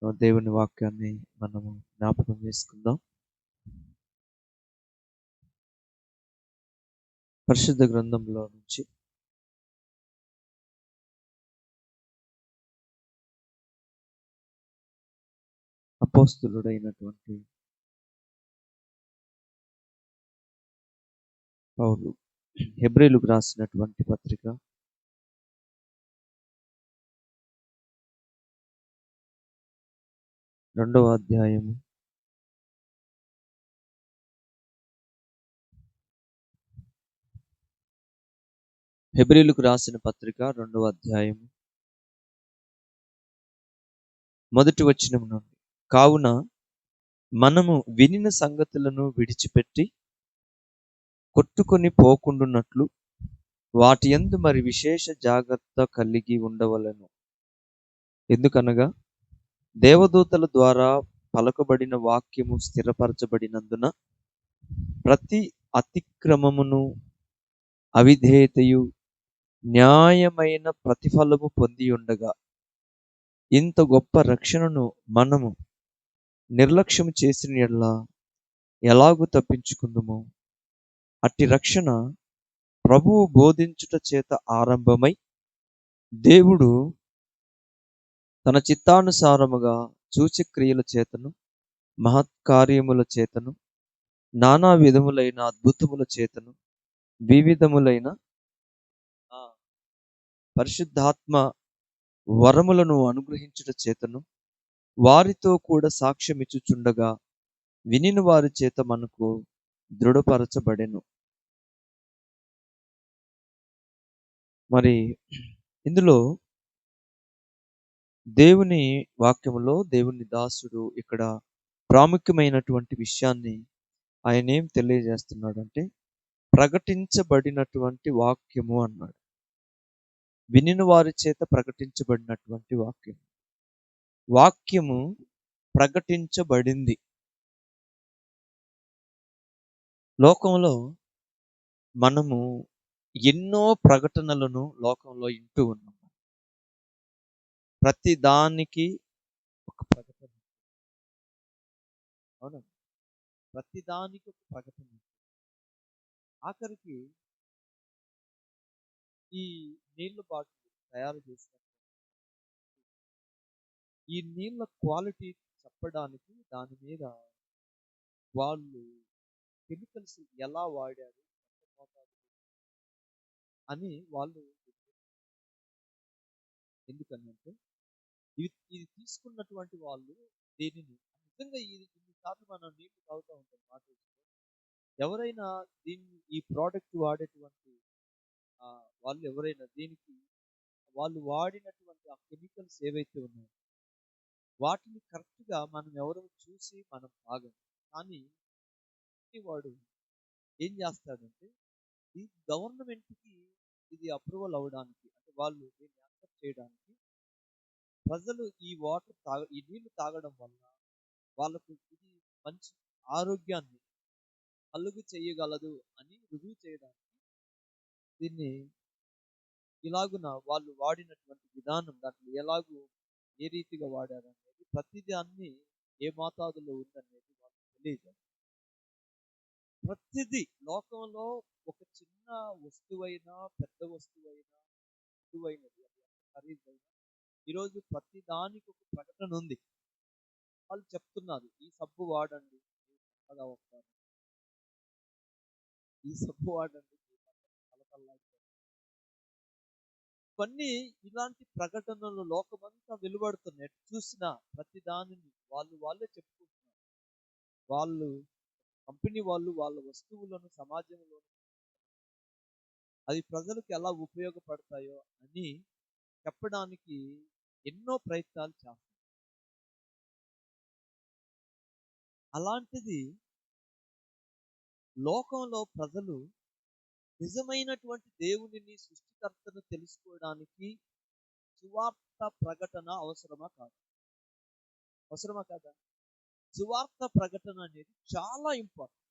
దేవుని వాక్యాన్ని మనము జ్ఞాపకం చేసుకుందాం. పరిశుద్ధ గ్రంథంలో నుంచి అపోస్తులుడైనటువంటి పౌలు హెబ్రీయులకు రాసినటువంటి పత్రిక 2వ అధ్యాయము 2వ అధ్యాయము మొదటి వచనం నుండి, కావున మనము వినిన సంగతులను విడిచిపెట్టి కొట్టుకొని పోకుండున్నట్లు వాటి యందు మరి విశేష జాగ్రత్త కలిగి ఉండవలెను. ఎందుకనగా దేవదూతల ద్వారా పలకబడిన వాక్యము స్థిరపరచబడినందున ప్రతి అతిక్రమమును అవిధేయతయు న్యాయమైన ప్రతిఫలము పొంది ఉండగా ఇంత గొప్ప రక్షణను మనము నిర్లక్ష్యం చేసిన యెడల ఎలాగూ తప్పించుకుందుము. అట్టి రక్షణ ప్రభువు బోధించుట చేత ఆరంభమై దేవుడు తన చిత్తానుసారముగా సూచక్రియల చేతను మహత్కార్యముల చేతను నానా విధములైన అద్భుతముల చేతను వివిధములైన పరిశుద్ధాత్మ వరములను అనుగ్రహించుట చేతను వారితో కూడా సాక్ష్యమిచ్చుచుండగా వినిన వారి చేత మనకు దృఢపరచబడెను. మరి ఇందులో దేవుని వాక్యములో దేవుని దాసుడు ఇక్కడ ప్రాముఖ్యమైనటువంటి విషయాన్ని ఆయన ఏం తెలియజేస్తున్నాడంటే, ప్రకటించబడినటువంటి వాక్యము అన్నాడు. వినిన వారి చేత ప్రకటించబడినటువంటి వాక్యం. వాక్యము ప్రకటించబడింది. లోకంలో మనము ఎన్నో ప్రకటనలను లోకంలో వింటూ ఉన్నాం. ప్రతి దానికి ఒక ప్రకటన, అవునా? ప్రతి దానికి ఒక ప్రకటన. ఆఖరికి ఈ నీళ్ళ బాటిల్ తయారు చేసిన ఈ నీళ్ళ క్వాలిటీ చెప్పడానికి దాని మీద వాళ్ళు కెమికల్స్ ఎలా వాడారు అని వాళ్ళు, ఎందుకంటే ఇది తీసుకున్నటువంటి వాళ్ళు దీనిని నిజంగా ఇన్నిసార్లు మనం నీళ్లు తాగుతూ ఉంటాం మాట. ఎవరైనా దీన్ని ఈ ప్రోడక్ట్ వాడేటువంటి వాళ్ళు ఎవరైనా దీనికి వాళ్ళు వాడినటువంటి ఆ కెమికల్స్ ఏవైతే ఉన్నాయో వాటిని కరెక్ట్గా మనం ఎవరో చూసి మనం తాగం. కానీ వాడు ఏం చేస్తాడంటే ఈ గవర్నమెంట్కి ఇది అప్రూవల్ అవ్వడానికి, అంటే వాళ్ళు దీన్ని యాక్సెప్ట్ చేయడానికి ప్రజలు ఈ నీళ్లు తాగడం వల్ల వాళ్ళకు ఇది మంచి ఆరోగ్యాన్ని కలుగు చేయగలదు అని రుజువు చేయడానికి దీన్ని ఇలాగున వాళ్ళు వాడినటువంటి విధానం, దాంట్లో ఎలాగూ ఏ రీతిగా వాడారు అనేది ప్రతిదాన్ని ఏ మోతాదులో ఉందనేది వాళ్ళు తెలియజేస్తారు. ప్రతిదీ లోకంలో ఒక చిన్న వస్తువైనా పెద్ద వస్తువైనది ఖరీదైనా ఈరోజు ప్రతి దానికి ఒక ప్రకటన ఉంది. వాళ్ళు చెప్తున్నారు ఈ సబ్బు వాడండి, ఈ సబ్బు వాడండి, ఇవన్నీ ఇలాంటి ప్రకటనలు లోకమంతా వెలువడుతున్నాయి. చూసిన ప్రతి దానిని వాళ్ళే చెప్పుకుంటున్నారు. వాళ్ళు కంపెనీ వాళ్ళు వాళ్ళ వస్తువులను సమాజంలో అది ప్రజలకు ఎలా ఉపయోగపడతాయో అని చెప్పడానికి ఎన్నో ప్రయత్నాలు చేస్తారు. అలాంటిది లోకంలో ప్రజలు నిజమైనటువంటి దేవునిని సృష్టికర్తను తెలుసుకోవడానికి సువార్త ప్రకటన అవసరమా కాదా? సువార్త ప్రకటన అనేది చాలా ఇంపార్టెంట్.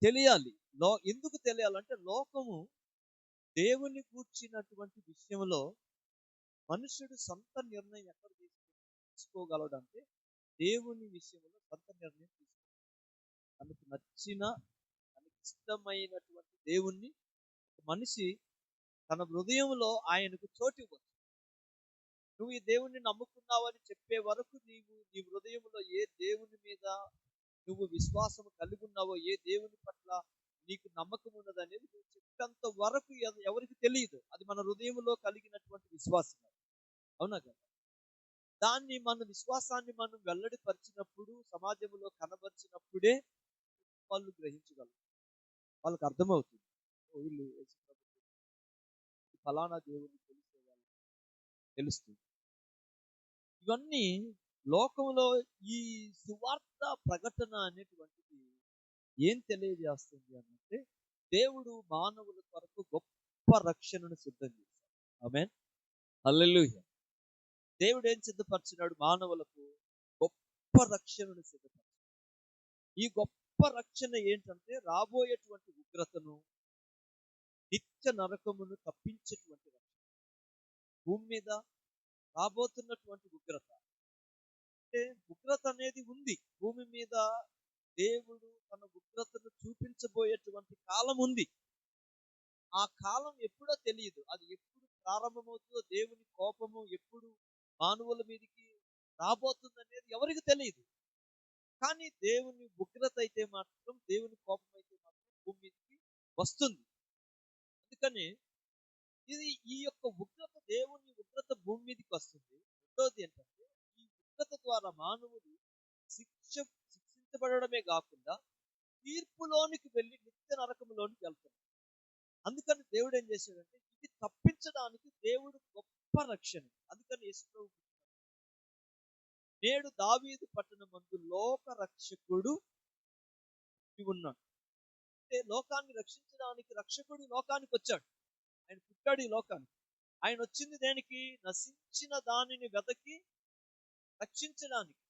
తెలియాలి. ఎందుకు తెలియాలంటే లోకము దేవుని కూర్చినటువంటి విషయంలో మనుషుడు సొంత నిర్ణయం ఎక్కడ తీసుకుంటాడు? తీసుకోగలడంటే దేవుని విషయంలో సొంత నిర్ణయం తీసుకో. తనకు నచ్చిన, తనకి ఇష్టమైనటువంటి దేవుణ్ణి ఒక మనిషి తన హృదయంలో ఆయనకు చోటు ఇవ్వచ్చు. నువ్వు ఈ దేవుణ్ణి నమ్ముకున్నావని చెప్పే వరకు నీ హృదయంలో ఏ దేవుని మీద నువ్వు విశ్వాసం కలిగి ఉన్నావో, ఏ దేవుని పట్ల నీకు నమ్మకం ఉన్నదనేది నువ్వు చెప్పేంత వరకు ఎవరికి తెలియదు. అది మన హృదయంలో కలిగినటువంటి విశ్వాసం. అవునా కదా? దాన్ని మన విశ్వాసాన్ని మనం వెల్లడిపరిచినప్పుడు, సమాజంలో కనబరిచినప్పుడే వాళ్ళు గ్రహించగలరు. వాళ్ళకి అర్థమవుతుంది. వీళ్ళు ఫలానా దేవుని తెలిసే వాళ్ళు తెలుస్తుంది. ఇవన్నీ లోకంలో ఈ సువార్త ప్రకటన అనేటువంటిది ఏం తెలియజేస్తుంది అంటే, దేవుడు మానవుల కొరకు గొప్ప రక్షణను సిద్ధం చేశాడు. ఆమేన్. హల్లెలూయా. దేవుడు ఏం సిద్ధపరిచినాడు? మానవులకు గొప్ప రక్షణను సిద్ధపరిచాడు. ఈ గొప్ప రక్షణ ఏంటంటే, రాబోయేటువంటి ఉగ్రతను, నిత్య నరకమును తప్పించేటువంటి రక్షణ. భూమి మీద రాబోతున్నటువంటి ఉగ్రత అంటే, ఉగ్రత అనేది ఉంది భూమి మీద. దేవుడు తన ఉగ్రతను చూపించబోయేటువంటి కాలం ఉంది. ఆ కాలం ఎప్పుడో తెలియదు. అది ఎప్పుడు ప్రారంభమవుతుందో, దేవుని కోపము ఎప్పుడు మానవుల మీదకి రాబోతుందనేది ఎవరికి తెలియదు. కానీ దేవుని ఉగ్రత అయితే మాత్రం, దేవుని కోపం అయితే మాత్రం భూమి మీదకి వస్తుంది. అందుకని ఈ యొక్క ఉగ్రత, దేవుని ఉగ్రత భూమి మీదకి వస్తుంది. రెండోది ఏంటంటే, ఈ ఉగ్రత ద్వారా మానవుడు శిక్షించబడమే కాకుండా తీర్పులోనికి వెళ్ళి నిత్య నరకంలోనికి వెళ్తాడు. అందుకని దేవుడు ఏం చేశాడంటే, ఇది తప్పించడానికి దేవుడు గొప్ప రక్షణ. అందుకని యేసుప్రభు నేడు దావీదు పట్టణమందు లోక రక్షకుడు ఉన్నాడు. అంటే లోకాన్ని రక్షించడానికి రక్షకుడు లోకానికి వచ్చాడు. ఆయన పుట్టాడు ఈ లోకానికి. ఆయన వచ్చింది దేనికి? నశించిన దానిని వెతకి రక్షించడానికి.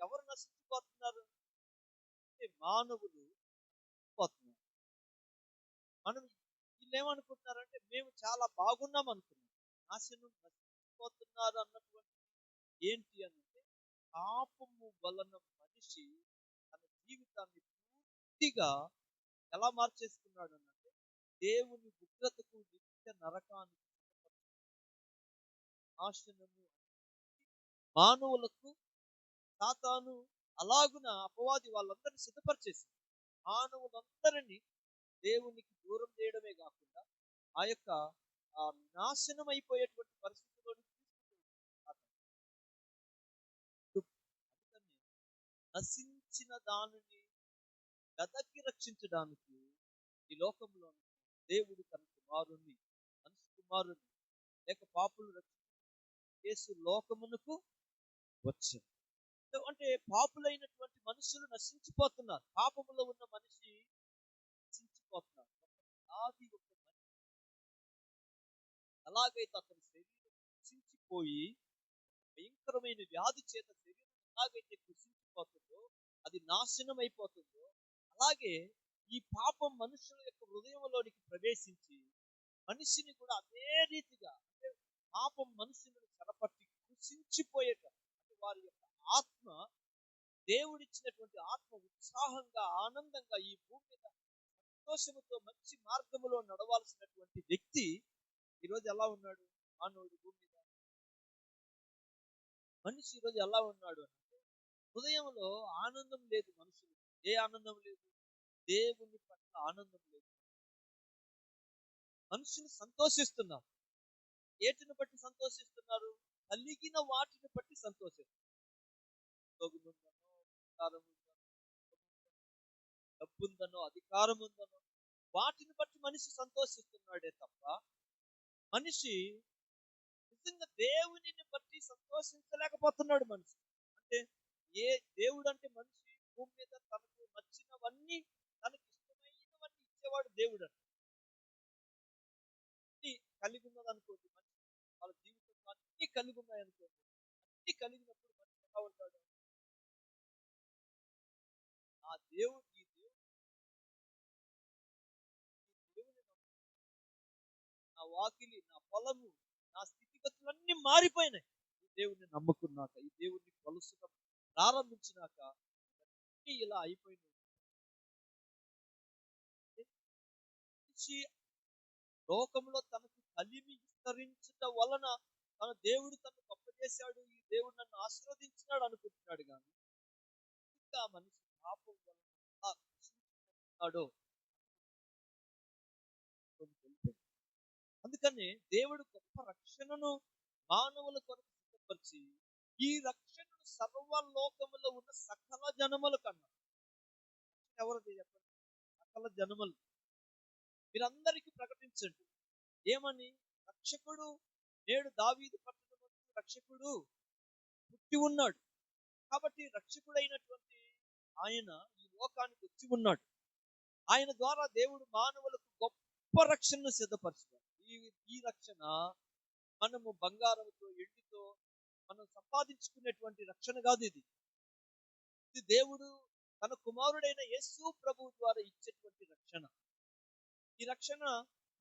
ఎవరు నశించిపోతున్నారు అంటే మానవులు పోతున్నారు. మనం వీళ్ళు ఏమనుకుంటున్నారంటే, మేము చాలా బాగున్నాం అనుకున్నాం. నాశనం నశించిపోతున్నారు అన్నటువంటి ఏంటి అంటే, పాపము వలన మనిషి తన జీవితాన్ని పూర్తిగా ఎలా మార్చేసుకున్నాడు అంటే, దేవుని ఉగ్రతకు, నిత్య నరకానికి నాశనము మానవులకు సాతాను అలాగున అపవాది వాళ్ళందరినీ సిద్ధపరిచేసి మానవులందరినీ దేవునికి దూరం చేయడమే కాకుండా ఆ యొక్క నాశనం అయిపోయేటువంటి పరిస్థితుల్లోకి నశించిన దానిని వెతకి రక్షించడానికి ఈ లోకంలో దేవుడు తన కుమారుణ్ణి, మనిషి కుమారుణ్ణి లేక పాపులు యేసు లోకమునకు వచ్చాడు. అంటే పాపులైనటువంటి మనుషులు నశించిపోతున్నారు. పాపములో ఉన్న మనిషి నశించిపోతున్నారు. ఆది ఒక మనిషి ఎలాగైతే అతని శరీరం నశించిపోయి భయంకరమైన వ్యాధి చేత శరీరం ఎలాగైతే కృషించిపోతుందో, అది నాశనం అయిపోతుందో, అలాగే ఈ పాపం మనుషుల యొక్క హృదయంలోనికి ప్రవేశించి మనిషిని కూడా అదే రీతిగా, అంటే పాపం మనుషులను చెరపట్టి కృషించిపోయేట, అంటే వారి యొక్క ఆత్మ, దేవుడిచ్చినటువంటి ఆత్మ ఉత్సాహంగా, ఆనందంగా ఈ భూమి మీద సంతోషముతో మంచి మార్గములో నడవాల్సినటువంటి వ్యక్తి ఈరోజు ఎలా ఉన్నాడు? మానవుడు భూమి మీద మనిషి ఈరోజు ఎలా ఉన్నాడు అంటే, హృదయంలో ఆనందం లేదు. మనుషులు ఏ ఆనందం లేదు? దేవుని పట్ల ఆనందం లేదు. మనుషులు సంతోషిస్తున్నారు. ఏటిని బట్టి సంతోషిస్తున్నారు? కలిగిన వాటిని బట్టి సంతోషిస్తున్నారు. డబ్బుందనో, అధికారం ఉందనో, వాటిని బట్టి మనిషి సంతోషిస్తున్నాడే తప్ప, మనిషి నిజంగా దేవునిని బట్టి సంతోషించలేకపోతున్నాడు. మనిషి అంటే ఏ దేవుడు అంటే, మనిషి భూమి మీద తనకు నచ్చినవన్నీ, తనకి ఇష్టమైనవన్నీ ఇచ్చేవాడు దేవుడు అంటే. అన్ని కలిగి ఉన్నదనుకోండి మనిషి, వాళ్ళ జీవితంలో అన్ని కలిగి ఉన్నాయనుకోండి, అన్ని కలిగినప్పుడు మనిషి ఎలా ఉంటాడు? ఆ దేవుడు, ఈ దేవుని నా వాకిలి, నా పొలము, నా స్థితిగతులన్నీ మారిపోయినాయి. దేవుణ్ణి నమ్ముకున్నాక, ఈ దేవుణ్ణి కొలుసుగా ప్రారంభించినాక ఇలా అయిపోయింది. మనిషి లోకంలో తనకు కలిమి విస్తరించడం వలన తన దేవుడు తను గొప్ప చేశాడు, ఈ దేవుడు నన్ను ఆశీర్వదించినాడు అనుకుంటున్నాడు. కానీ ఇంకా మనిషి పాపం వలన ఎలా నశించుతున్నాడో తెలిపాడు. అందుకని దేవుడు గొప్ప రక్షణను మానవుల కొరకు సిద్ధపరిచి, ఈ రక్షణను సర్వలోకములో ఉన్న సకల జనముల కన్నా, ఎవరిది చెప్పండి? సకల జనములు మీరందరికీ ప్రకటించండి. ఏమని? రక్షకుడు నేడు దావీదు పట్టణమందు రక్షకుడు పుట్టి ఉన్నాడు. కాబట్టి రక్షకుడైనటువంటి ఆయన ఈ లోకానికి వచ్చి ఉన్నాడు. ఆయన ద్వారా దేవుడు మానవులకు గొప్ప రక్షణను సిద్ధపరిచాడు. ఈ రక్షణ మనము బంగారంతో, ఎండితో మనం సంపాదించుకునేటువంటి రక్షణ కాదు. ఇది దేవుడు తన కుమారుడైన యేసు ప్రభువు ద్వారా ఇచ్చేటువంటి రక్షణ. ఈ రక్షణ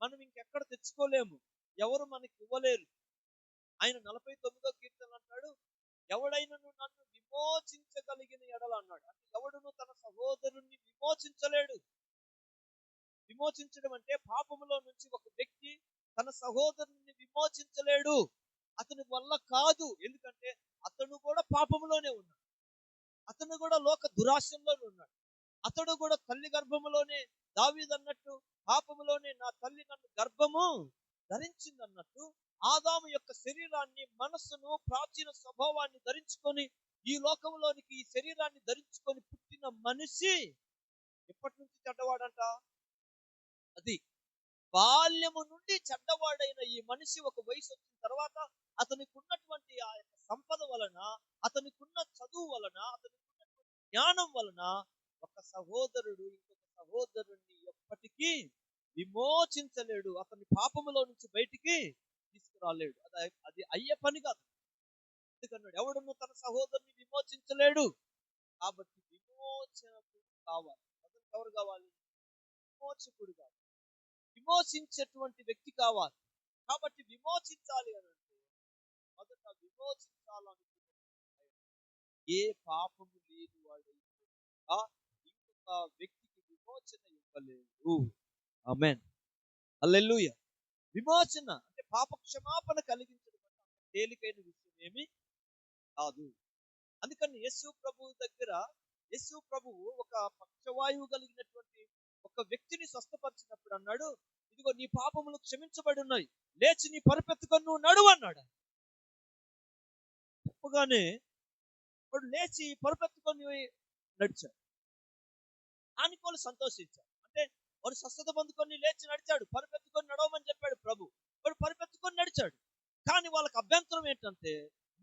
మనం ఇంకెక్కడ తెచ్చుకోలేము, ఎవరు మనకి ఇవ్వలేరు. ఆయన 49వ కీర్తన అంటాడు, ఎవడైనను నన్ను విమోచించగలిగిన ఎడల అన్నాడు. అంటే ఎవడును తన సహోదరుణ్ణి విమోచించలేడు. విమోచించడం అంటే పాపములో నుంచి ఒక వ్యక్తి తన సహోదరుని విమోచించలేడు. అతని వల్ల కాదు. ఎందుకంటే అతను కూడా పాపములోనే ఉన్నాడు. అతను కూడా లోక దురాశల్లోనే ఉన్నాడు. అతడు కూడా తల్లి గర్భములోనే, దావీదు అన్నట్టు, పాపములోనే నా తల్లి నన్ను గర్భము ధరించింది అన్నట్టు, ఆదాము యొక్క శరీరాన్ని, మనస్సును, ప్రాచీన స్వభావాన్ని ధరించుకొని ఈ లోకంలోనికి ఈ శరీరాన్ని ధరించుకొని పుట్టిన మనిషి ఎప్పటి నుంచి చెడ్డవాడంట? అది బాల్యము నుండి చెడ్డవాడైన ఈ మనిషి ఒక వయసు వచ్చిన తర్వాత అతనికి ఉన్నటువంటి ఆ యొక్క సంపద వలన, అతనికి ఉన్న చదువు వలన, అతనికి ఉన్నటువంటి జ్ఞానం వలన ఒక సహోదరుడు ఇంకొక సహోదరుణ్ణి ఎప్పటికీ విమోచించలేడు. అతని పాపములో నుంచి బయటికి తీసుకురాలేడు. అది అయ్యే పని కాదు. ఎందుకన్నాడు, ఎవడును తన సహోదరుని విమోచించలేడు. కాబట్టి విమోచకుడు కావాలి. ఎవరు కావాలి? విమోచకుడు కావాలి. విమోచించేటువంటి వ్యక్తి కావాలి. కాబట్టి విమోచించాలి అని అంటే మొదట విమోచించాలనుకున్న ఏ పాపము లేని వాడైతే ఇంకొక వ్యక్తికి విమోచన ఇవ్వలేదు. ఆమేన్, హల్లెలూయా. విమోచన అంటే పాప క్షమాపణ కలిగించడం అంటే అంత తేలికైన విషయం ఏమి కాదు. అందుకని యేసు ప్రభువు ఒక పక్షవాయువు కలిగినటువంటి ఒక వ్యక్తిని స్వస్థపరిచినప్పుడు అన్నాడు, ఇదిగో నీ పాపములు క్షమించబడి ఉన్నాయి, లేచి నీ పరుపెత్తుకొని నువ్వు నడువు అన్నాడు. చెప్పగానే వాడు లేచి పరుపెత్తుకొని నడిచాడు. దానికి వాళ్ళు సంతోషించాడు. అంటే వాడు స్వస్థత పొందుకొని లేచి నడిచాడు, పరుపెత్తుకొని నడవమని చెప్పాడు ప్రభు. వాడు పరుపెత్తుకొని నడిచాడు. కానీ వాళ్ళకి అభ్యంతరం ఏంటంటే,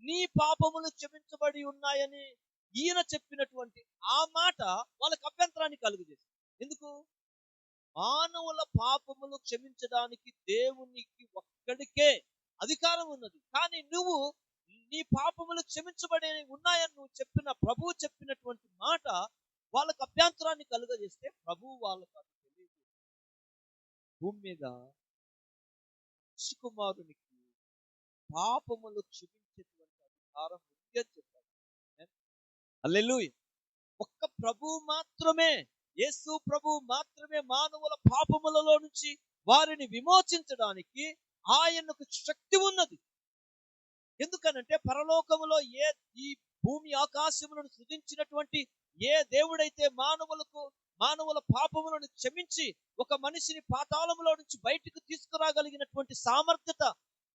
నీ పాపములు క్షమించబడి ఉన్నాయని ఈయన చెప్పినటువంటి ఆ మాట వాళ్ళకి అభ్యంతరాన్ని కలుగజేసింది. ఎందుకు? మానవుల పాపములు క్షమించడానికి దేవునికి ఒక్కడికే అధికారం ఉన్నది. కానీ నువ్వు నీ పాపములు క్షమించబడి ఉన్నాయని నువ్వు చెప్పిన ప్రభువు చెప్పినటువంటి మాట వాళ్ళకు అభ్యంతరాన్ని కలుగజేస్తే ప్రభువు వాళ్ళకు అది తెలియదు. భూమి మీద మనిషి కుమారునికి పాపములు క్షమించేటువంటి అధికారం ఉంది అని చెప్పాడు. హల్లెలూయా. ఒక్క ప్రభువు మాత్రమే, యేసు ప్రభువు మాత్రమే మానవుల పాపములలో నుంచి వారిని విమోచించడానికి ఆయనకు శక్తి ఉన్నది. ఎందుకనంటే పరలోకములో ఈ భూమి ఆకాశములను సృజించినటువంటి ఏ దేవుడైతే మానవుల పాపములను క్షమించి ఒక మనిషిని పాతాళములో నుంచి బయటకు తీసుకురాగలిగినటువంటి సామర్థ్యత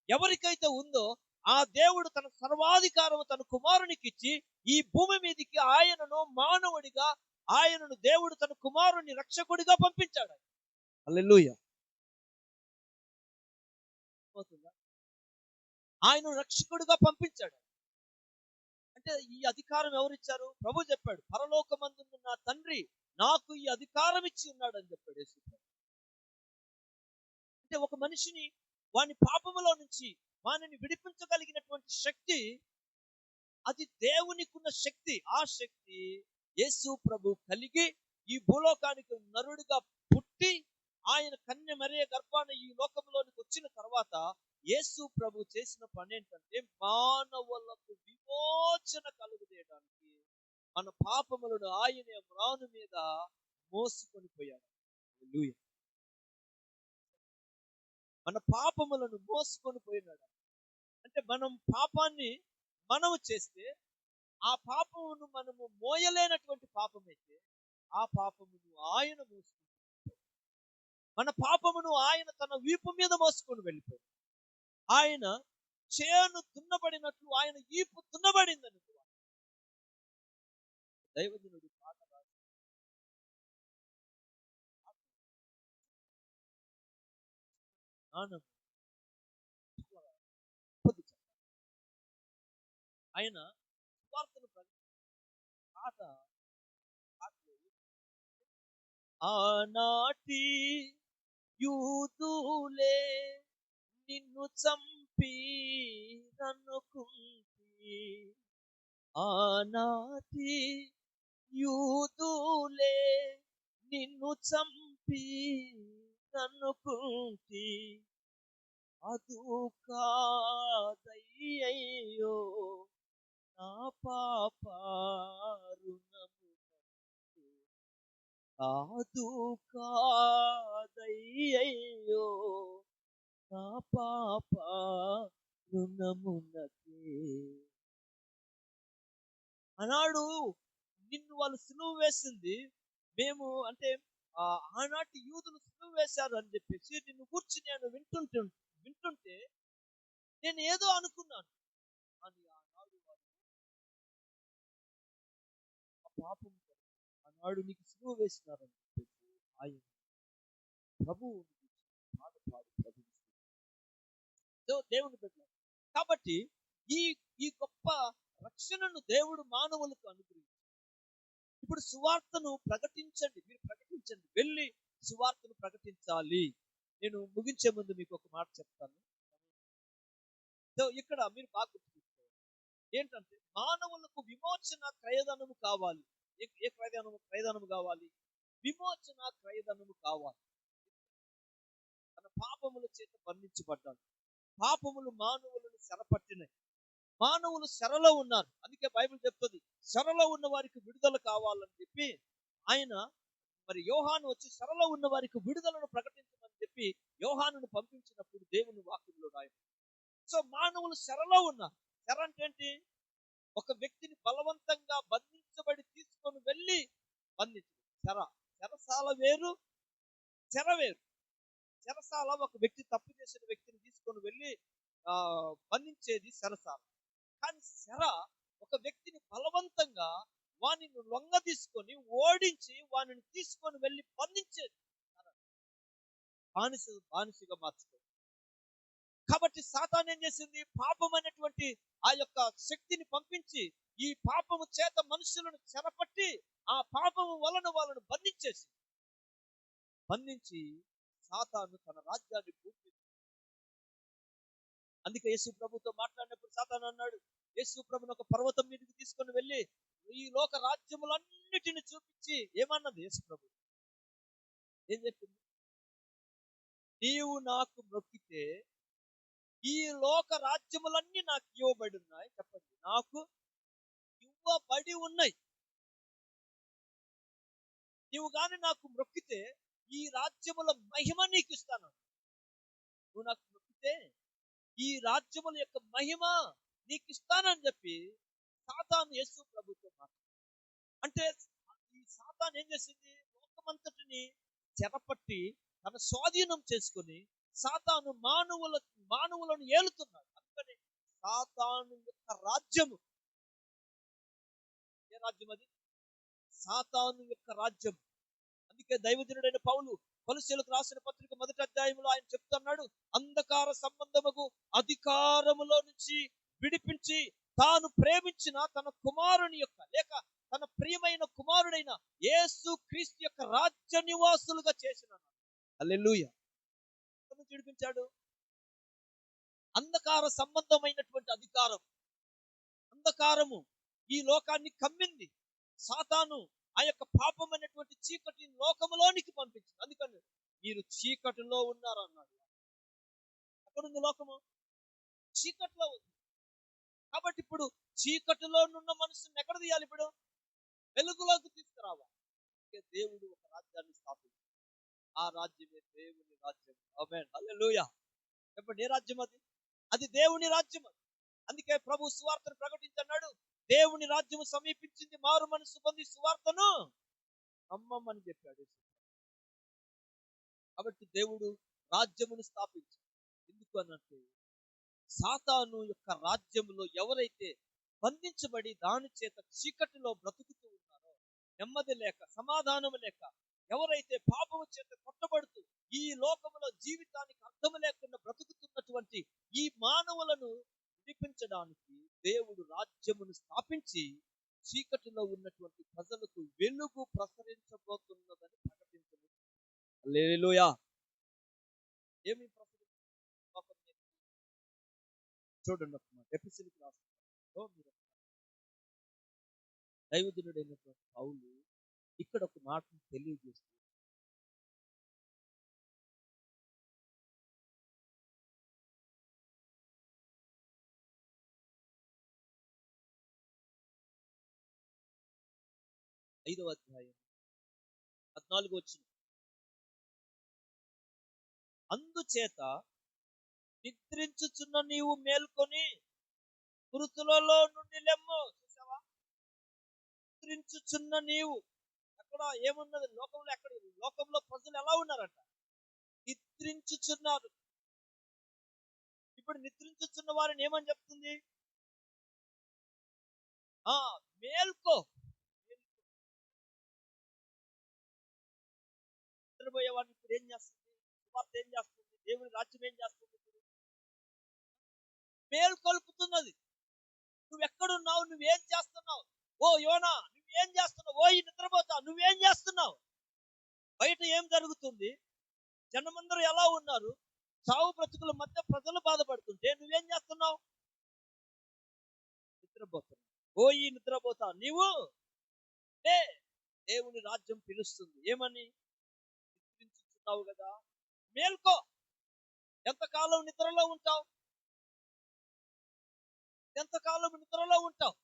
ఎవరికైతే ఉందో, ఆ దేవుడు తన సర్వాధికారము తన కుమారునికి ఇచ్చి ఈ భూమి మీదకి ఆయనను మానవుడిగా, ఆయనను దేవుడు తన కుమారుని రక్షకుడిగా పంపించాడు. హల్లెలూయా. ఆయన రక్షకుడిగా పంపించాడు. అంటే ఈ అధికారం ఎవరిచ్చారు? ప్రభు చెప్పాడు, పరలోకమందున్న నా తండ్రి నాకు ఈ అధికారం ఇచ్చి ఉన్నాడు అని చెప్పాడు యేసు. అంటే ఒక మనిషిని వాని పాపములో నుంచి వానిని విడిపించగలిగినటువంటి శక్తి, అది దేవునికున్న శక్తి. ఆ శక్తి యేసు ప్రభు కలిగి ఈ భూలోకానికి నరుడిగా పుట్టి ఆయన కన్య మరియ గర్భాన ఈ లోకంలోనికి వచ్చిన తర్వాత యేసు ప్రభు చేసిన పని ఏంటంటే మానవులకు విమోచన కలుగజేయడానికి మన పాపములను ఆయన మ్రాను మీద మోసుకొని పోయాడు. హల్లెలూయా. మన పాపములను మోసుకొని పోయినాడు. అంటే మనం పాపాన్ని మనము చేస్తే ఆ పాపమును మనము మోయలేనటువంటి పాపమైతే ఆ పాపమును ఆయన మోసుకుంటాడు. మన పాపమును ఆయన తన వీపు మీద మోసుకొని వెళ్ళిపోయాడు. ఆయన చేను దున్నబడినట్లు ఆయన ఈపు దున్నబడిందని దైవజనుడు పాట రాసి జ్ఞానం ఆయన సువార్తను పాట ఆనాటి యూదులే నిన్ను చంపి నన్నుకుంటి, ఆనాటి యూదులే నిన్ను చంపి నన్నుకుంటి, అదు కాదయ్యో నా పాపారుణము, కాదు కాదయ్యో నా పాపారుణమునకే. ఆనాడు నిన్ను వాళ్ళు సిలువ వేసింది మేము అంటే ఆనాటి యూదులు సిలువ వేశారు అని చెప్పేసి నిన్ను కూర్చి నేను వింటుంటే నేను ఏదో అనుకున్నాను. అని ఆనాడు ఆ పాపం ఆనాడు నీకు సిలువ వేసినారని చెప్పేసి ఆయన ప్రభువు దేవుని పెట్టారు. కాబట్టి ఈ ఈ గొప్ప రక్షణను దేవుడు మానవులకు అనుగ్రహించారు. ఇప్పుడు సువార్తను ప్రకటించండి, మీరు ప్రకటించండి, వెళ్ళి సువార్తను ప్రకటించాలి. నేను ముగించే ముందు మీకు ఒక మాట చెప్తాను. ఇక్కడ మీరు బాగా గుర్తుపెట్టుకోవాలి ఏంటంటే మానవులకు విమోచన క్రయధనము కావాలి. ఏ క్రయధనము కావాలి? విమోచన క్రయధనము కావాలి. తన పాపముల చేత బంధించబడ్డాడు. పాపములు మానవులను చెరపట్టినాయి. మానవులు చెరలో ఉన్నారు. అందుకే బైబిల్ చెప్తుంది చెరలో ఉన్న వారికి విడుదల కావాలని చెప్పి ఆయన మరి యోహాను వచ్చి చెరలో ఉన్న వారికి విడుదలను ప్రకటించమని చెప్పి యోహానును పంపించినప్పుడు దేవుని వాక్యంలో రాయడం. సో మానవులు చెరలో ఉన్నారు. చెర అంటే ఏంటి? ఒక వ్యక్తిని బలవంతంగా బంధించబడి తీసుకొని వెళ్ళి బంధించడం. చెరసాల వేరు, చెర వేరు. చెరసాల ఒక వ్యక్తి తప్పు చేసిన వ్యక్తిని తీసుకొని వెళ్ళి బంధించేది చెరసాల. కానీ చెర ఒక వ్యక్తిని బలవంతంగా వానిని లొంగ తీసుకొని ఓడించి వానిని తీసుకొని వెళ్ళి బంధించేది బానిసగా మార్చుకో. కాబట్టి సాతాను ఏం చేసింది? పాపం అనేటువంటి ఆ యొక్క శక్తిని పంపించి ఈ పాపము చేత మనుషులను చెరపట్టి ఆ పాపము వలన వాళ్ళను బంధించి సాతాను తన రాజ్యాన్ని పూర్తి. అందుకే యేసు ప్రభుతో మాట్లాడినప్పుడు సాతాను అన్నాడు, యేసు ప్రభుని ఒక పర్వతం మీదకి తీసుకొని వెళ్ళి ఈ లోక రాజ్యములన్నిటిని చూపించి ఏమన్నది యేసు ప్రభు? ఏం చెప్పింది? నీవు నాకు మొక్కితే ఈ లోక రాజ్యములన్నీ నాకు ఇవ్వబడి ఉన్నాయి. చెప్పండి, నాకు ఇవ్వబడి ఉన్నాయి. నీవు గాని నాకు మొక్కితే ఈ రాజ్యముల మహిమ నీకు ఇస్తాను. నువ్వు నాకు మొక్కితే ఈ రాజ్యముల యొక్క మహిమ నీకు ఇస్తానని చెప్పి సాతాను యేసు ప్రభుతో మాట్లాడు. అంటే ఈ సాతాను ఏం చేసింది? లోకమంతటిని చెరపట్టి తన స్వాధీనం చేసుకొని సాతాను మానవులను ఏలుతున్నాడు. అందుకని సాతాను యొక్క రాజ్యము, ఏ రాజ్యం అది? సాతాను యొక్క రాజ్యం. అందుకే దైవజనుడైన పౌలు కొలస్సీయులకు రాసిన పత్రిక 1వ అధ్యాయంలో ఆయన చెప్తున్నాడు, అంధకార సంబంధముకు అధికారములో నుంచి విడిపించి తాను ప్రేమించిన తన కుమారుని యొక్క లేక తన ప్రియమైన కుమారుడైన యేసు క్రీస్తు యొక్క రాజ్య నివాసులుగా చేసిన. హల్లెలూయా. విడిపించాడు. అంధకార సంబంధమైనటువంటి అంధకారము ఈ లోకాన్ని కమ్మింది. సాతాను ఆ యొక్క పాపం అనేటువంటి చీకటి లోకములోనికి పంపించింది. అందుకని మీరు చీకటిలో ఉన్నారన్నాడు. ఎక్కడుంది లోకము? చీకట్లో ఉంది. కాబట్టి ఇప్పుడు చీకటిలో ఉన్న మనసుని ఎక్కడ తీయాలి? ఇప్పుడు వెలుగులోకి తీసుకురావాలి. దేవుడు ఒక రాజ్యాన్ని స్థాపించాడు. ఆ రాజ్యమే దేవుని రాజ్యం. ఆమేన్. హల్లెలూయా. చెప్పండి, ఏ రాజ్యం అది? అది దేవుని రాజ్యం. అందుకే ప్రభు సువార్తను ప్రకటించన్నాడు, దేవుని రాజ్యము సమీపించింది, మారు మనసు పొంది సువార్తను నమ్మమని చెప్పాడు. కాబట్టి దేవుడు రాజ్యమును స్థాపించాడు. ఎందుకు అనంటే, సాతాను యొక్క రాజ్యములో ఎవరైతే బంధించబడి దాని చేత చీకటిలో బ్రతుకుతూ ఉన్నారో, నెమ్మది లేక సమాధానము లేక, ఎవరైతే పాపము చేత కొట్టబడుతూ ఈ లోకములో జీవితానికి అర్థము లేకుండా బ్రతుకుతున్నటువంటి ఈ మానవులను విడిపించడానికి దేవుడు రాజ్యమును స్థాపించి చీకటిలో ఉన్నటువంటి ప్రజలకు వెలుగు ప్రసరించబోతున్నదని ప్రకటించను. హల్లెలూయా. ఏమి ప్రసరించబోతున్నది? చూడండి, ఎఫెసీయులకు రాసిన మీరు దైవజనుడైనటువంటి పౌలు ఇక్కడ ఒక మాటను తెలియజేస్తుంది. ఐదవ అధ్యాయం 14 వచ్చిన, అందుచేత నిద్రించుచున్న నీవు మేల్కొని మృతులలో నుండి లెమ్ము. చూసావా? నిద్రించుచున్న నీవు, ఎక్కడ ఏమున్నది? లోకంలో ఎక్కడ? లోకంలో ప్రజలు ఎలా ఉన్నారంట? నిద్రించుచున్నారు. ఇప్పుడు నిద్రించుచున్న వారిని ఏమని చెప్తుంది? మేల్కో. నిద్రపోయే వారిని ఇప్పుడు ఏం చేస్తుంది? సువార్త ఏం చేస్తుంది? దేవుని రాజ్యం ఏం చేస్తుంది? ఇప్పుడు మేల్కొల్పుతున్నది. నువ్వెక్కడున్నావు? నువ్వేం చేస్తున్నావు? ఓ యోనా, నువ్వేం చేస్తున్నావు? ఓ ఈ నిద్రపోతా, నువ్వేం చేస్తున్నావు? బయట ఏం జరుగుతుంది? జనమందరూ ఎలా ఉన్నారు? చావు బ్రతుకుల మధ్య ప్రజలు బాధపడుతుంటే నువ్వేం చేస్తున్నావు? నిద్రపోతున్నావు. ఓ ఈ నిద్రపోతా, నీవు లే, దేవుని రాజ్యం పిలుస్తుంది. ఏమని? నిద్రించుచున్నావు కదా, మేల్కో. ఎంతకాలం నిద్రలో ఉంటావు? ఎంతకాలం నిద్రలో ఉంటావు?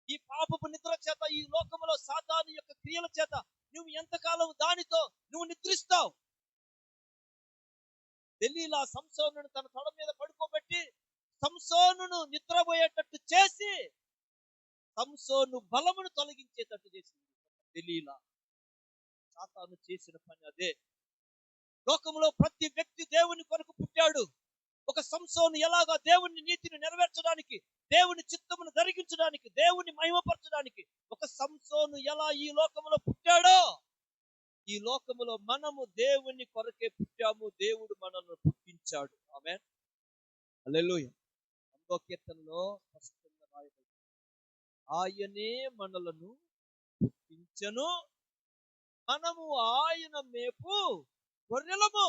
ఈ పాపపు నిద్ర చేత, ఈ లోకములో సాతాను యొక్క క్రియల చేత నువ్వు ఎంతకాలం దానితో నువ్వు నిద్రిస్తావు? దెలీలా సంసోనును తన తొడ మీద పడుకోబెట్టి సంసోనును నిద్రపోయేటట్టు చేసి సంసోను బలమును తొలగించేటట్టు చేసింది దెలీలా. సాతాను చేసిన పని అదే. లోకంలో ప్రతి వ్యక్తి దేవుని కొరకు పుట్టాడు. ఒక సంసోను ఎలాగా దేవుని నీతిని నెరవేర్చడానికి, దేవుని చిత్తమును జరిగించడానికి, దేవుని మహిమపరచడానికి ఒక సంసోను ఎలా ఈ లోకములో పుట్టాడో, ఈ లోకములో మనము దేవుని కొరకే పుట్టాము. దేవుడు మనల్ని పుట్టించాడు. ఆమేన్. హల్లెలూయా. 9వ కీర్తనలో స్పష్టంగా రాయబడింది, ఆయనే మనలను పుట్టించెను, మనము ఆయన మేపు గొర్రెలము.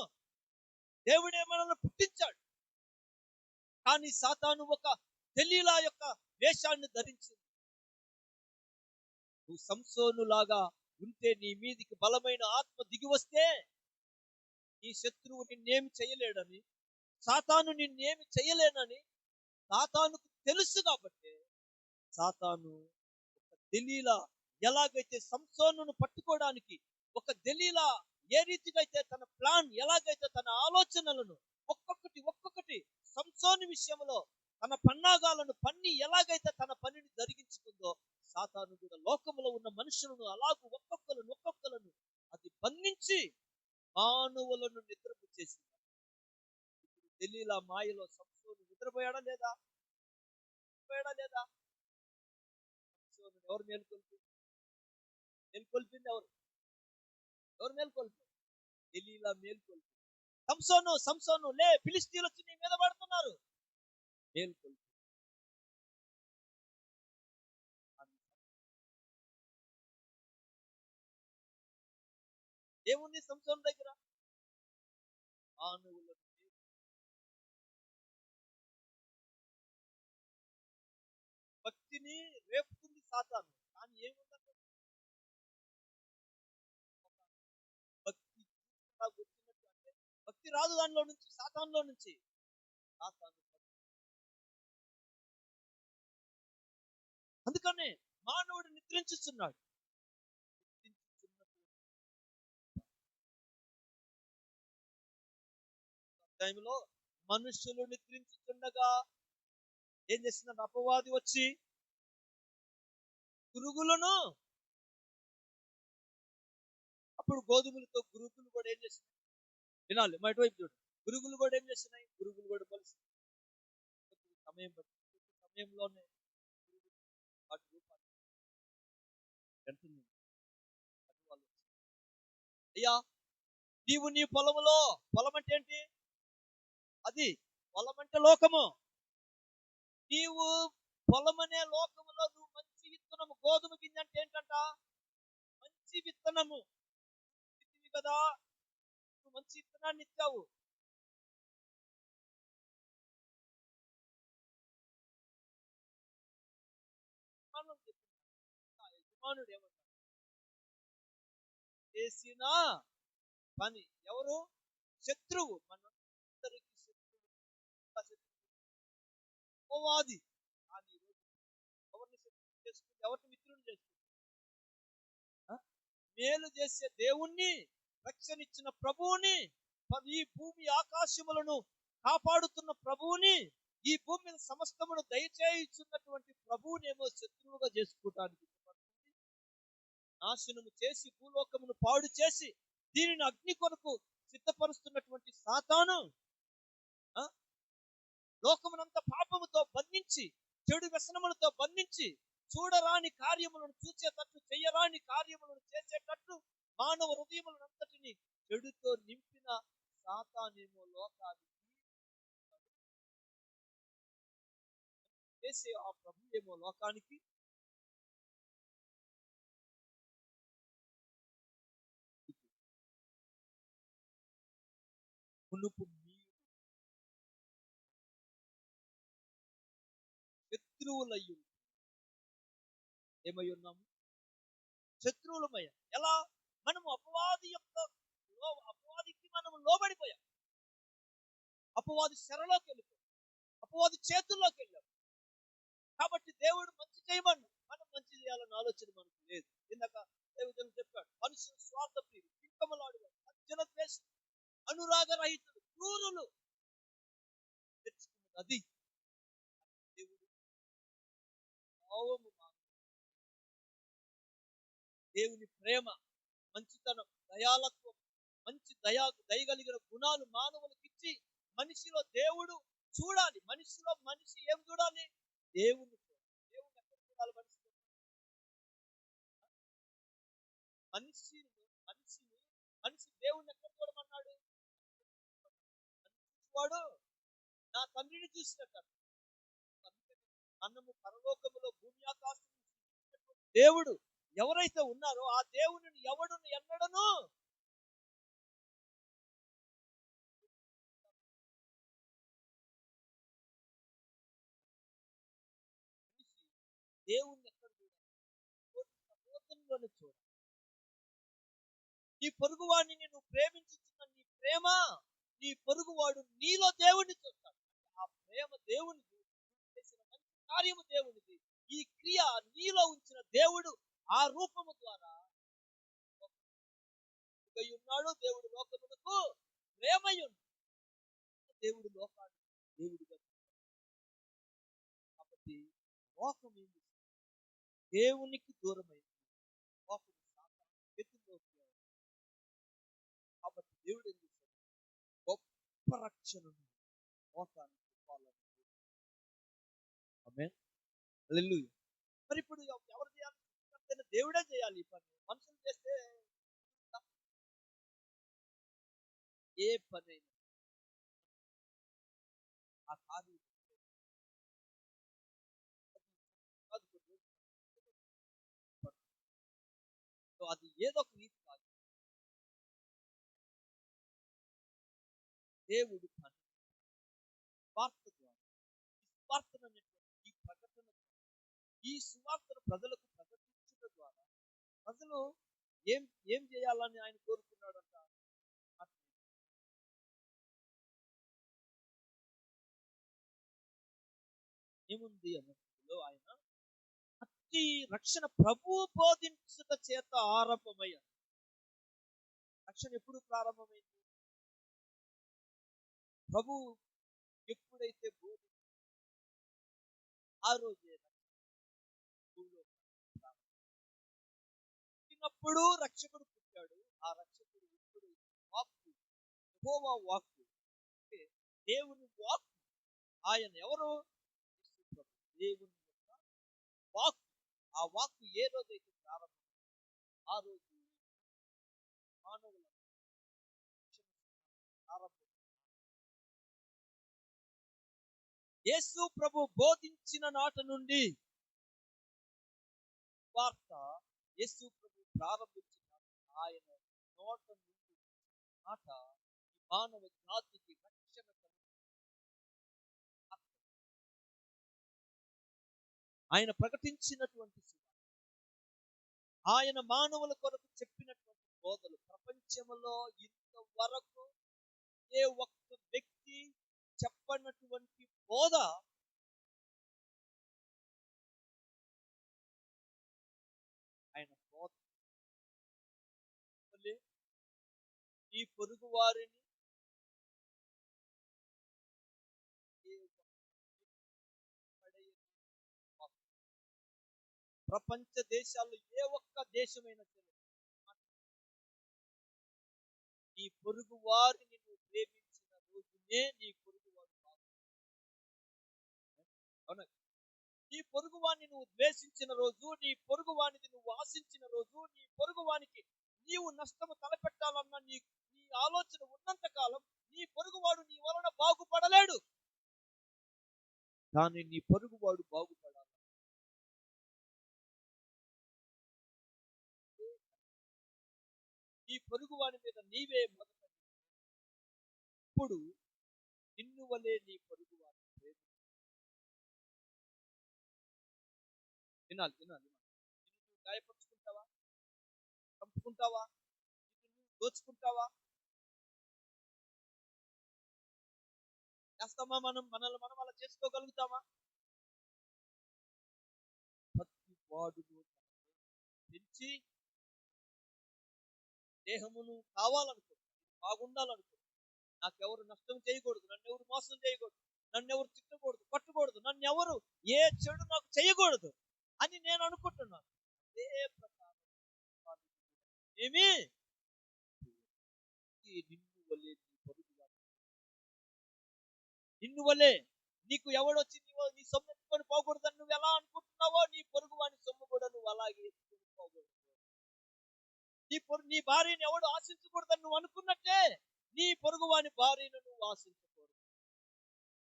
దేవుడే మనల్ని పుట్టించాడు. కానీ సాతాను ఒక దెలీలా యొక్క వేషాన్ని ధరించింది. నువ్వు సంసోను లాగా ఉంటే, నీ మీదికి బలమైన ఆత్మ దిగి వస్తే నీ శత్రువు నిన్నేమి చేయలేడని, సాతాను నిన్నేమి చేయలేనని సాతానుకు తెలుసు. కాబట్టి సాతాను ఒక దెలీలా ఎలాగైతే సంసోనును పట్టుకోవడానికి, ఒక దెలీలా ఏ రీతిగా అయితే తన ప్లాన్, ఎలాగైతే తన ఆలోచనలను ఒక్కొక్కటి సంసోను విషయంలో తన పన్నాగాలను పన్ని ఎలాగైతే తన పనిని జరిగించుకుందో, సాతాను కూడా లోకములో ఉన్న మనుషులను అలాగూ ఒక్కొక్కలను అది బంధించి మానవులను నిద్రపు చేసింది. ఇప్పుడు దెలీలా మాయలో సంసోను నిద్రపోయాడా లేదా? సంసోను ఎవరు మేల్కొల్పింది? ఎవరు మేల్కొల్పారు? దెలీలా మేల్కొల్పి, సంసోను లే, ఫిలిష్తీయులు వచ్చి నీ మీద పడుతున్నారు. మేల్కొల్పి ఏముంది సంసోను దగ్గర? మానవులను భక్తిని రేపుతుంది సాతాను. కానీ ఏముందంటే భక్తి వచ్చినట్టు, అంటే భక్తి రాదు దానిలో నుంచి, సాతానులో నుంచి. సాతాను నిద్రలోనే మానవుడు నిద్రించుచున్నాడు. టైంలో మనుషులు నిద్రించుచుండగా ఏం చేసిందంటే అపవాది వచ్చి గురుగులను, అప్పుడు గోధుమలతో గురుగులు కూడా ఏం చేస్తున్నాయి వినాలి మా ఇటువైపు చూడు, గురుగులు కూడా ఏం చేస్తున్నాయి, గురుగులు కూడా కలిసి సమయం పట్టి సమయంలోనే వాటి రూపాన్ని వెంటనే వాళ్ళు అయ్యా నీవు నీ పొలములో, పొలం అంటే ఏంటి, అది పొలం అంటే లోకము, నీవు పొలమనే లోకములో నువ్వు మంచి విత్తనము, గోధుమ గింజ అంటే ఏంటంట మంచి విత్తనము కదా, నువ్వు మంచి విత్తనాన్ని ఇచ్చావు. యజమానుడు ఏమంటాడు చేసిన పని, ఎవరు శత్రువు, మనందరికి అపవాది. కానీ ఎవరిని శత్రువు చేసుకుంటే, ఎవరిని మిత్రులు చేసుకుంటే, మేలు చేసే దేవుణ్ణి, రక్షణిచ్చిన ప్రభువుని, ఈ భూమి ఆకాశములను కాపాడుతున్న ప్రభువుని, ఈ భూమి మీద సమస్తమును దయచేయుచున్నటువంటి ప్రభువునేమో శత్రువుగా చేసుకోవటానికి నాశనము చేసి భూలోకమును పాడు చేసి దీనిని అగ్ని కొరకు సిద్ధపరుస్తున్నటువంటి సాతాను లోకమునంతా పాపముతో బంధించి, చెడు వ్యసనములతో బంధించి, చూడరాని కార్యములను చూచేటట్లు, చెయ్యరాని కార్యములను చేసేటట్లు మానవ హృదయములంతటిని చెడుతో నింపిన సాతానేమో లోకానికి చేసే ఆ ప్రభు ఏమో లోకానికి మునుపు శత్రువులయ్యు ఏమై ఉన్నాము, శత్రువులమయ్య. ఎలా? మనము అపవాదికి మనము లోబడిపోయాం, అపవాది శరలోకి వెళ్ళిపోయాం, అపవాది చేతుల్లోకి వెళ్ళాం. కాబట్టి దేవుడు మంచి చేయమని మనం మంచి చేయాలన్న ఆలోచన మనకు లేదు. ఇందాక దేవుడు చెప్పాడు, మనుషులు స్వార్థ ప్రియులు, పింకములాడువారు, సజ్జన ద్వేషులు, అనురాగ రహితులు, క్రూరులు తెచ్చుకున్నది అది దేవుడు భావము. దేవుని ప్రేమ, మంచితనం, దయాలత్వం, మంచి దయగలిగిన గుణాలు మానవులకు ఇచ్చి మనిషిలో దేవుడు చూడాలి. మనిషిలో మనిషి ఏం చూడాలి? దేవుని దేవుని ఎక్కడ చూడాలి? మనిషి దేవుణ్ణి ఎక్కడ చూడమన్నాడు? వాడు నా తండ్రిని చూసినట్టు. అన్నము పరలోకములో భూమి ఆకాశం దేవుడు ఎవరైతే ఉన్నారో ఆ దేవుని ఎవడును ఎన్నడను దేవుణ్ణి ఎక్కడ చూడాలి? చూడాలి. నీ పొరుగువాడిని నువ్వు ప్రేమించుతున్న నీ ప్రేమ, నీ పొరుగువాడు నీలో దేవుణ్ణి చూస్తాడు. ఆ ప్రేమ దేవునిది, చేసిన మంచి కార్యము దేవునిది. ఈ క్రియ నీలో ఉంచిన దేవుడు ఆ రూపము ద్వారా ఉన్నాడు. దేవుడు లోకమునకు ప్రేమయుడు, దేవుడు లోకాన్ని దేవుడిగా. కాబట్టి లోకం ఏం దేవునికి దూరమైంది, లోకం చేతుల్లోకి. కాబట్టి దేవుడు ఏం చేశాడు? గొప్ప రక్షణను లోకానికి ఇవ్వాలని. ఆమేన్, హల్లెలూయా. మరి ఇప్పుడు ఎవరు చేయాలి? దేవుడే చేయాలి ఈ పని. మనుషులు చేస్తే ఏ పనైనా ఆ కార్యం అది ఏదో ఒక రీతి కాదు. దేవుడు పని వార్త ద్వారా ఈ ప్రకటన, ఈ సువార్తను ప్రజలకు ప్రకటించడం ద్వారా ప్రజలు ఏం ఏం చేయాలని ఆయన కోరుకున్నాడంట? ఏముంది అన్నట్లో ఆయన మొదటి రక్షణ ప్రభు బోధించుట చేత ఆరంభమయ్యారు. రక్షణ ఎప్పుడు ప్రారంభమైంది? ప్రభు ఎప్పుడైతే ఆ రోజే పుట్టినప్పుడు రక్షకుడు పుట్టాడు. ఆ రక్షకుడు ఎప్పుడు వాక్కు, యెహోవా వాక్కు, దేవుని వాక్కు. ఆయన ఎవరు? దేవుని యొక్క వాక్కు. ఆ వాక్కు ఏ రోజైతే ప్రారంభం, ఆ రోజు మానవుల ప్రారంభం. యేసు ప్రభు బోధించిన నాట నుండి వార్త యేసు ప్రభు ప్రారంభించిన ఆయన నోట నుండి మాట మానవ జాతికి రక్షణ ఆయన ప్రకటించినటువంటి ఆయన మానవుల కొరకు చెప్పినటువంటి బోధలు ప్రపంచంలో ఇంతవరకు ఏ ఒక్క వ్యక్తి చెప్పనటువంటి బోధ ఆయన బోధ. ఈ పొరుగు వారిని ప్రపంచ దేశాల్లో ఏ ఒక్క దేశమైనా సరే నీ పొరుగు వారిని నువ్వు ప్రేమించిన రోజునే నీ పొరుగు వాడు అవునా? నీ పొరుగు వాడిని నువ్వు ద్వేషించిన రోజు, నీ పొరుగు వాడిని నువ్వు ఆశించిన రోజు, నీ పొరుగు వానికి నీవు నష్టము తలపెట్టాలన్న నీ నీ ఆలోచన ఉన్నంత కాలం నీ పొరుగువాడు నీ వలన బాగుపడలేడు. కానీ నీ పొరుగువాడు బాగుపడాలి. నీ పొరుగువాడి మీద నీవే మొదట ఇప్పుడు నిన్ను వలే నీ పొరుగువాడు వినాలి వినాలి. నిన్ను గాయపరుచుకుంటావా? చంపుకుంటావా? నిన్ను దోచుకుంటావా? చేస్తామా? మనల్ని మనం అలా చేసుకోగలుగుతామా? ప్రతి వాడును పెంచి దేహమును కావాలనుకో, బాగుండాలనుకో, నాకెవరు నష్టం చేయకూడదు, నన్ను ఎవరు మోసం చేయకూడదు, నన్ను ఎవరు తిట్టకూడదు, పట్టకూడదు, నన్ను ఎవరు ఏ చెడు నాకు చేయకూడదు అని నేను అనుకుంటున్నాను. అదే ప్రకారం ఏమి నిన్ను వలే నీ పొరుగువాడు, నిన్ను వలే నీకు ఎవడొచ్చి నీ సొమ్ము ఎత్తుకొని పోకూడదని నువ్వు ఎలా అనుకుంటున్నావో నీ పొరుగు వాని సొమ్ము కూడా నువ్వు అలాగే ఎత్తుకొని పోకూడదు. నీ భార్యను ఎవడు ఆశించకూడదని నువ్వు అనుకున్నట్టే నీ పొరుగు వాని భార్యను నువ్వు ఆశించకూడదు.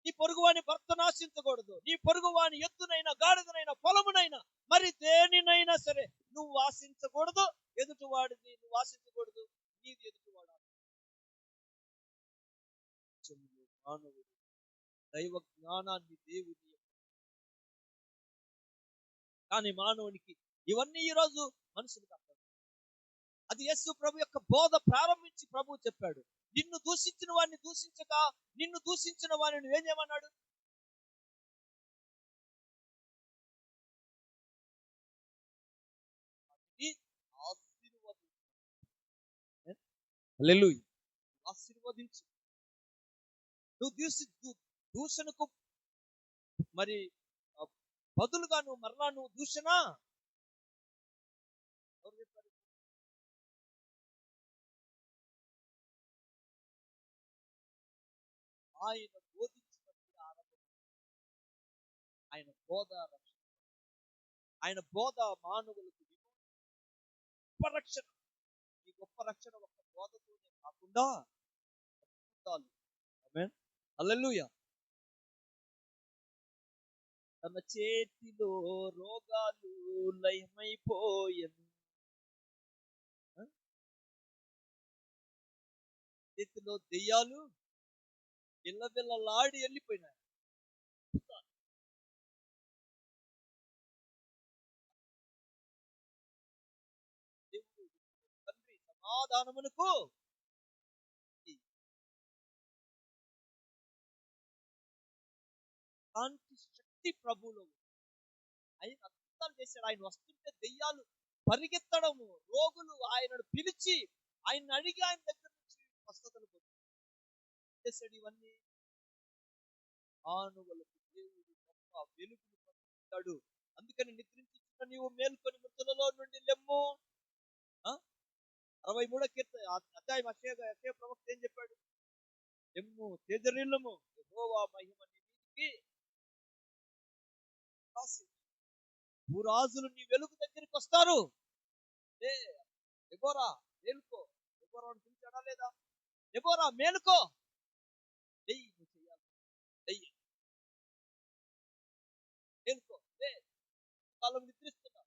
నీ పొరుగు వాని భర్తను ఆశించకూడదు. నీ పొరుగు వాని ఎద్దునైనా గాడిదనైనా పొలమునైనా మరి దేనినైనా సరే నువ్వు ఆశించకూడదు. ఎదుటివాడిని నువ్వు ఆశించకూడదు. నీది ఎదుటివాడు మానవుడు దైవ జ్ఞానాన్ని దేవుని, కానీ మానవునికి ఇవన్నీ ఈరోజు మనుషులకు అర్థం. అది యేసు ప్రభు యొక్క బోధ ప్రారంభించి ప్రభు చెప్పాడు, నిన్ను దూషించిన వాడిని దూషించక నిన్ను దూషించిన వాడిని నువ్వేం చేయమన్నాడు? ఆశీర్వదించు. నువ్వు దూషణకు మరి బదులుగా నువ్వు మరలా నువ్వు దూషణ ఆయన బోధించినప్పుడు ఆరంభం. ఆయన బోధ రక్షణ, ఆయన బోధ మానవులకు గొప్ప రక్షణ. ఈ గొప్ప రక్షణ ఒక బోధతోనే కాకుండా హల్లెలూయా. తన చేతిలో రోగాలు లయమైపోయెను, చేతిలో దెయ్యాలు బిల్లబిల్లలాడి వెళ్ళిపోయినాయి. దేవుడు తండ్రి సమాధానమునకు అలాంటి శక్తి ప్రభువులో ఆయన అంత అద్భుతాలు చేశాడు. ఆయన వస్తుంటే దెయ్యాలు పరిగెత్తడము, రోగులు ఆయనను పిలిచి ఆయన అడిగి ఆయన దగ్గర నుంచి స్వస్థతలు చేశాడు. ఇవన్నీ మానవులకు దేవుడు గొప్ప వెలుగును పంపిస్తాడు. అందుకని నిద్రించుచున్న నీవు మేల్కొని మృతులలో నుండి లెమ్ము. 63 కీర్తన అధ్యాయం యెషయా ప్రవక్త ఏం చెప్పాడు? లెమ్ము, తేజరిల్లుము, యెహోవా మహిమ నీ మీదికి భూరాజులు నీ వెలుగు దగ్గరికి వస్తారు. దెబోరా మేలుకో. దెబోరా పిలిచాడా లేదా? దెబోరా మేలుకో, నువ్వు చెయ్యాలి, మేలుకో, కాలం నిద్రిస్తున్నా,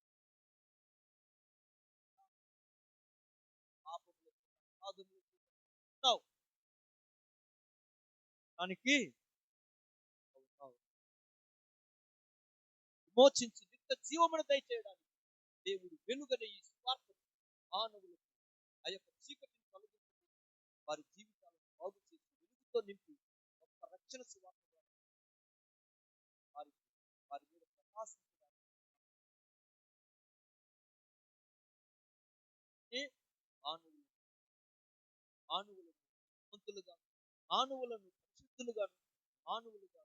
దానికి విమోచించి నిత్య జీవమును దయచేయడానికి దేవుడు వెలుగనే ఈ స్వార్థ మానవులకు ఆ యొక్క చీకటిని తొలగించి వారి జీవితాలను బాగు చేసి వెలుగుతో నింపి గొప్ప రక్షణ సువార్త వారి వారి మీద ప్రకాశించడానికి మానవులను మంతులుగా, మానవులను పరిశుద్ధులుగా, మానవులుగా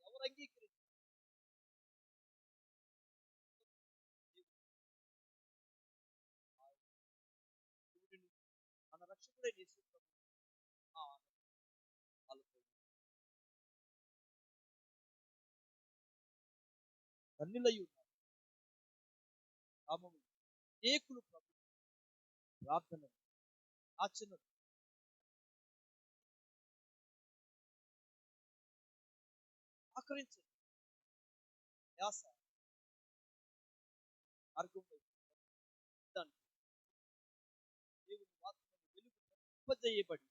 ఎవరు అంగీకరించారు? మన రక్షకుడే కన్నులై ఉన్నారు. అనేకులు ప్రార్థన ఆచరణ ఆకరించండి. యాస మార్గం దేవుని వాక్యం వెలుగు ప్రతింపజేయబడి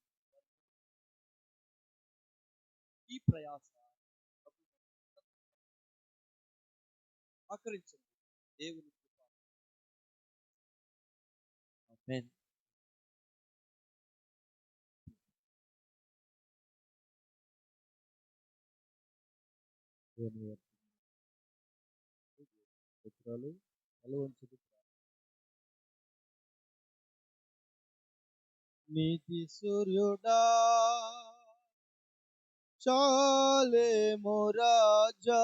ఈ ప్రయాస ఆకరించండి. దేవుని కృప. ఆమేన్. నీతి సూర్యుడా చాలేము రాజా,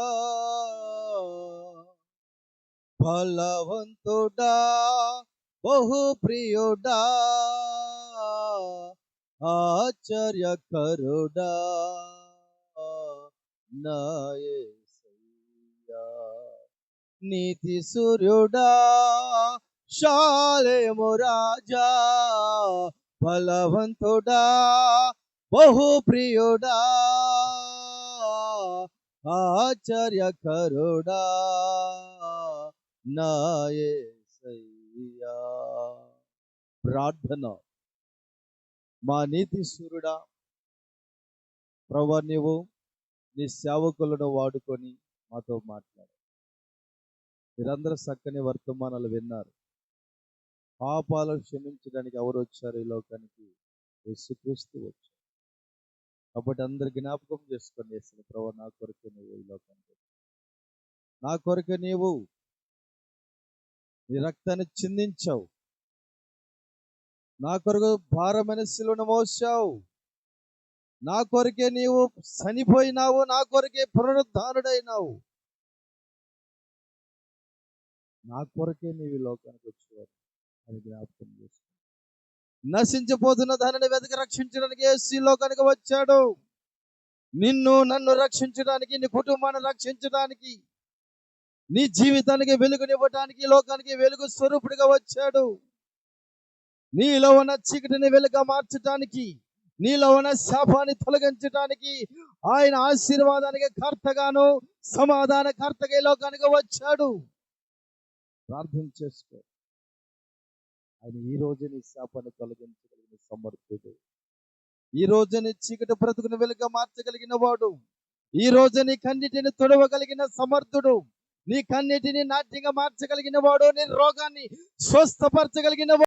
బలవంతుడా బహుప్రియుడా, ఆశ్చర్యకరుడా నా యేసయ్యా. నీతి సూర్యుడా షాలేము రాజా, బలవంతుడా బహుప్రియుడా, ఆశ్చర్యకరుడా నా యేసయ్యా. ప్రార్థన. మా నీతి సూర్యుడా, ప్రభువా, నీవు నీ సేవకులను వాడుకొని మాతో మాట్లాడు. మీరందరూ చక్కని వర్తమానాలు విన్నారు. పాపాలను క్షమించడానికి ఎవరు వచ్చారు ఈ లోకానికి? యేసుక్రీస్తు వచ్చారు. కాబట్టి అందరు జ్ఞాపకం చేసుకోండి, యేసు ప్రభువా, నా కొరకు నీవు ఈ లోకానికి, నా కొరకు నీవు నీ రక్తాన్ని చిందించావు, నా కొరకు భారమైన శిలువను మోసావు, నా కొరకే నీవు చనిపోయినావు, నా కొరకే పునరుద్ధానుడైనావు, నా కొరకే నీవు లోకానికి వచ్చేవారు అని జ్ఞాపకం చేసుకో. నశించిపోతున్న దానిని వెతికి రక్షించడానికి యేసు లోకానికి వచ్చాడు. నిన్ను నన్ను రక్షించడానికి, నీ కుటుంబాన్ని రక్షించడానికి, నీ జీవితానికి వెలుగునివ్వడానికి, లోకానికి వెలుగు స్వరూపుడిగా వచ్చాడు. నీలో ఉన్న చీకటిని వెలుగుగా మార్చడానికి, నీలో ఉన్న శాపాన్ని తొలగించడానికి, ఆయన ఆశీర్వాదానికి కర్తగాను సమాధాన కర్తగా లోకానికి వచ్చాడు. ప్రార్థన చేసుకో. ఆయన ఈ రోజు నీ శాపాన్ని తొలగించగలిగిన సమర్థుడు. ఈ రోజు నీ చీకటి బ్రతుకుని వెలుగుగా మార్చగలిగిన వాడు. ఈ రోజు నీ కన్నిటిని తొడవగలిగిన సమర్థుడు. నీ కన్నిటిని నాట్యంగా మార్చగలిగిన వాడు. నీ రోగాన్ని స్వస్థపరచగలిగిన వాడు.